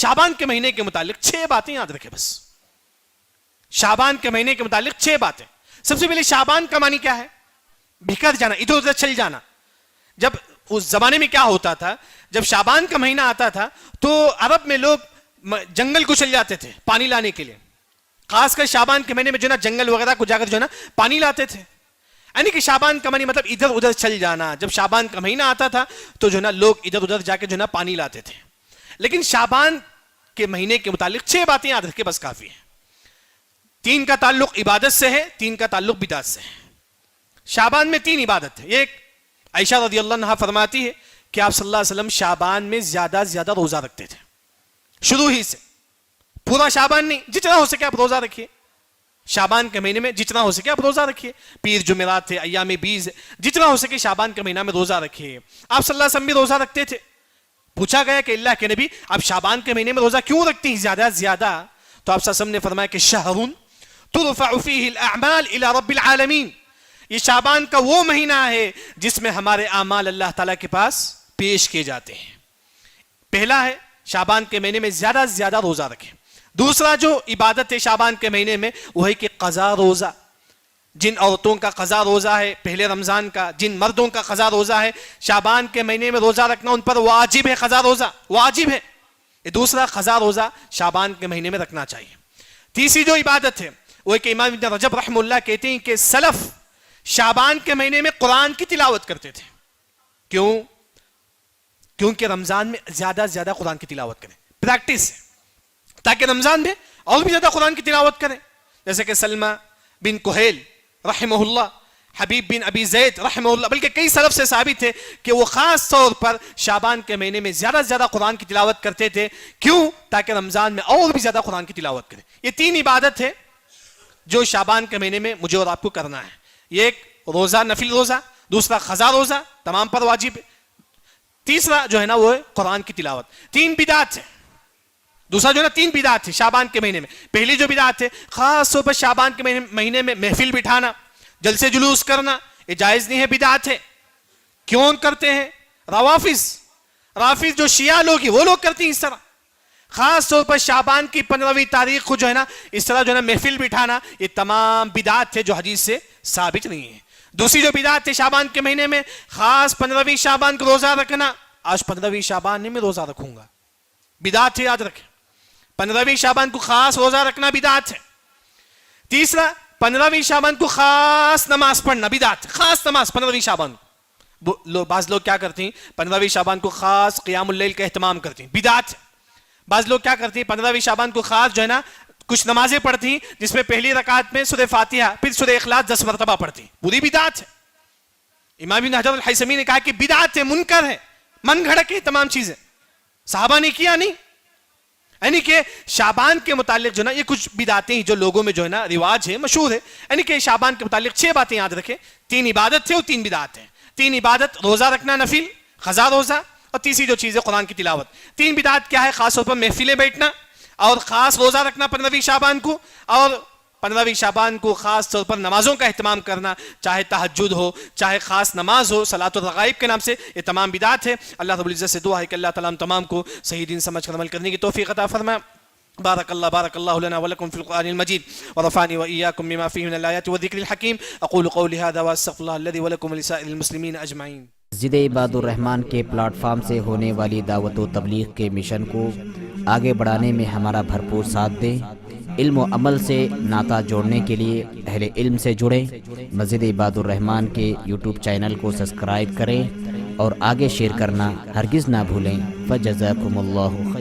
شعبان کے مہینے کے متعلق 6 باتیں یاد رکھے بس. شعبان کے مہینے کے متعلق 6 باتیں. سب سے پہلے شعبان کا معنی کیا ہے؟ بھکر جانا، ادھر ادھر چل جانا. جب اس زمانے میں کیا ہوتا تھا، جب شعبان کا مہینہ آتا تھا تو عرب میں لوگ جنگل کو چل جاتے تھے پانی لانے کے لیے. خاص کر شعبان کے مہینے میں جو نا جنگل وغیرہ کو جا کر جو نا پانی لاتے تھے. یعنی کہ شعبان کا معنی مطلب ادھر ادھر چل جانا. جب شعبان کا مہینہ آتا تھا تو جو نا لوگ ادھر ادھر جا کے جو نا پانی لاتے تھے. لیکن شعبان کے مہینے کے متعلق 6 باتیں یاد رکھ کے بس کافی ہے. 3 کا تعلق عبادت سے ہے، 3 کا تعلق بدعت سے ہے. شعبان میں 3 عبادت ہے. ایک عائشہ رضی اللہ عنہا فرماتی ہے کہ آپ صلی اللہ علیہ وسلم شعبان میں زیادہ سے زیادہ روزہ رکھتے تھے. شروع ہی سے، پورا شعبان نہیں، جتنا ہو سکے آپ روزہ رکھیے. شعبان کے مہینے میں جتنا ہو سکے آپ روزہ رکھیے. پیر جمعرات تھے، ایام بیز، جتنا ہو سکے شعبان کے مہینہ میں روزہ رکھیے. آپ صلی اللہ علیہ وسلم بھی روزہ رکھتے تھے. پوچھا گیا کہ اللہ کے نبی آپ شعبان کے مہینے میں روزہ کیوں رکھتے ہیں زیادہ سے زیادہ؟ تو آپ صلی اللہ علیہ وسلم نے فرمایا کہ شہر ترفع فیہ الاعمال الی رب العالمین. یہ شعبان کا وہ مہینہ ہے جس میں ہمارے اعمال اللہ تعالیٰ کے پاس پیش کیے جاتے ہیں. پہلا ہے شعبان کے مہینے میں زیادہ سے زیادہ روزہ رکھیں. دوسرا جو عبادت ہے شعبان کے مہینے میں وہ ہے کہ قضا روزہ. جن عورتوں کا قضا روزہ ہے پہلے رمضان کا، جن مردوں کا قضا روزہ ہے شعبان کے مہینے میں روزہ رکھنا ان پر واجب ہے. قضا روزہ واجب ہے. یہ دوسرا قضا روزہ شعبان کے مہینے میں رکھنا چاہیے. تیسری جو عبادت ہے وہ ہے کہ امام ابن رجب رحمہ اللہ کہتے ہیں کہ سلف شعبان کے مہینے میں قرآن کی تلاوت کرتے تھے. کیوں؟ کیونکہ رمضان میں زیادہ سے زیادہ قرآن کی تلاوت کریں. پریکٹس ہے تاکہ رمضان میں اور بھی زیادہ قرآن کی تلاوت کریں. جیسے کہ سلمہ بن کہیل رحمہ اللہ، حبیب بن ابی زید رحمہ اللہ، بلکہ کئی سلف سے ثابت ہے کہ وہ خاص طور پر شعبان کے مہینے میں زیادہ سے زیادہ قرآن کی تلاوت کرتے تھے. کیوں؟ تاکہ رمضان میں اور بھی زیادہ قرآن کی تلاوت کریں. یہ 3 عبادت ہے جو شعبان کے مہینے میں مجھے اور آپ کو کرنا ہے. یہ ایک روزہ، نفل روزہ، دوسرا قضا روزہ تمام پر واجب ہے، تیسرا جو ہے نا وہ ہے قرآن کی تلاوت. 3 بدعت ہے. دوسرا جو ہے نا 3 بدعت ہے شعبان کے مہینے میں. پہلی جو بدعت ہے خاص طور پر شعبان کے مہینے میں محفل بٹھانا، جلسے جلوس کرنا، یہ جائز نہیں ہے، بدعت ہے. کیوں کرتے ہیں؟ رافض جو شیعہ لوگ ہیں وہ لوگ کرتے ہیں اس طرح. خاص طور پر شعبان کی 15ویں تاریخ کو جو ہے نا اس طرح جو ہے نا محفل بٹھانا، یہ تمام بدعت ہے جو حدیث سے ثابت نہیں ہے. دوسری جو بدعت ہے شعبان کے مہینے میں خاص 15ویں شعبان کو روزہ رکھنا. آج 15ویں شعبان میں روزہ رکھوں گا، بدعت ہے، یاد رکھیں. 15ویں شعبان کو خاص روزہ رکھنا بدعت ہے. تیسرا 15ویں شعبان کو خاص نماز پڑھنا بدعت ہے. خاص نماز 15ویں شعبان. بعض لوگ کیا کرتے ہیں 15ویں شعبان کو خاص قیام اللیل کا اہتمام کرتے ہیں، بدعت ہے. بعض لوگ کیا کرتے ہیں 15ویں شعبان کو خاص جو ہے نا کچھ نمازیں پڑھتی ہیں جس میں پہلی رکعت میں سورہ فاتحہ پھر سورہ اخلاص 10 مرتبہ پڑھتی ہیں، پوری بدعت ہے. امام ابن حجر الحیثمی نے کہا کہ بدعت ہے، منکر ہے، من گھڑت ہے تمام چیزیں، صحابہ نے کیا نہیں. یعنی کہ شعبان کے متعلق جو نا یہ کچھ بدعتیں جو لوگوں میں جو ہے نا رواج ہے، مشہور ہے. یعنی کہ شعبان کے متعلق 6 باتیں یاد رکھیں. 3 عبادت تھے اور 3 بدعت ہیں. 3 عبادت روزہ رکھنا نفل، قضا روزہ، اور تیسری جو چیز ہے قرآن کی تلاوت. 3 بدعت کیا ہے؟ خاص طور پر محفلیں بیٹھنا اور خاص روزہ رکھنا 15ویں شعبان کو، اور 15ویں شعبان کو خاص طور پر نمازوں کا اہتمام کرنا، چاہے تہجد ہو چاہے خاص نماز ہو صلاۃ الرغائب کے نام سے. یہ تمام بدعت ہے. اللہ رب العزت سے دعا ہے کہ اللہ تعالیٰ ہم تمام کو صحیح دین سمجھ کر عمل کرنے کی توفیق عطا فرمائے. بارك الله لنا ولكم في القرآن المجيد ورفعني وإياكم بما فيه من الآيات والذكر الحكيم. أقول قولي هذا وأستغفر الله الذي ولكم ولسائر المسلمين أجمعين. مسجد عباد الرحمن کے پلیٹ فارم سے ہونے والی دعوت و تبلیغ کے مشن کو آگے بڑھانے میں ہمارا بھرپور ساتھ دیں. علم و عمل سے ناطہ جوڑنے کے لیے اہل علم سے جڑیں. مسجد عباد الرحمن کے یوٹیوب چینل کو سبسکرائب کریں اور آگے شیئر کرنا ہرگز نہ بھولیں. فجزاکم اللہ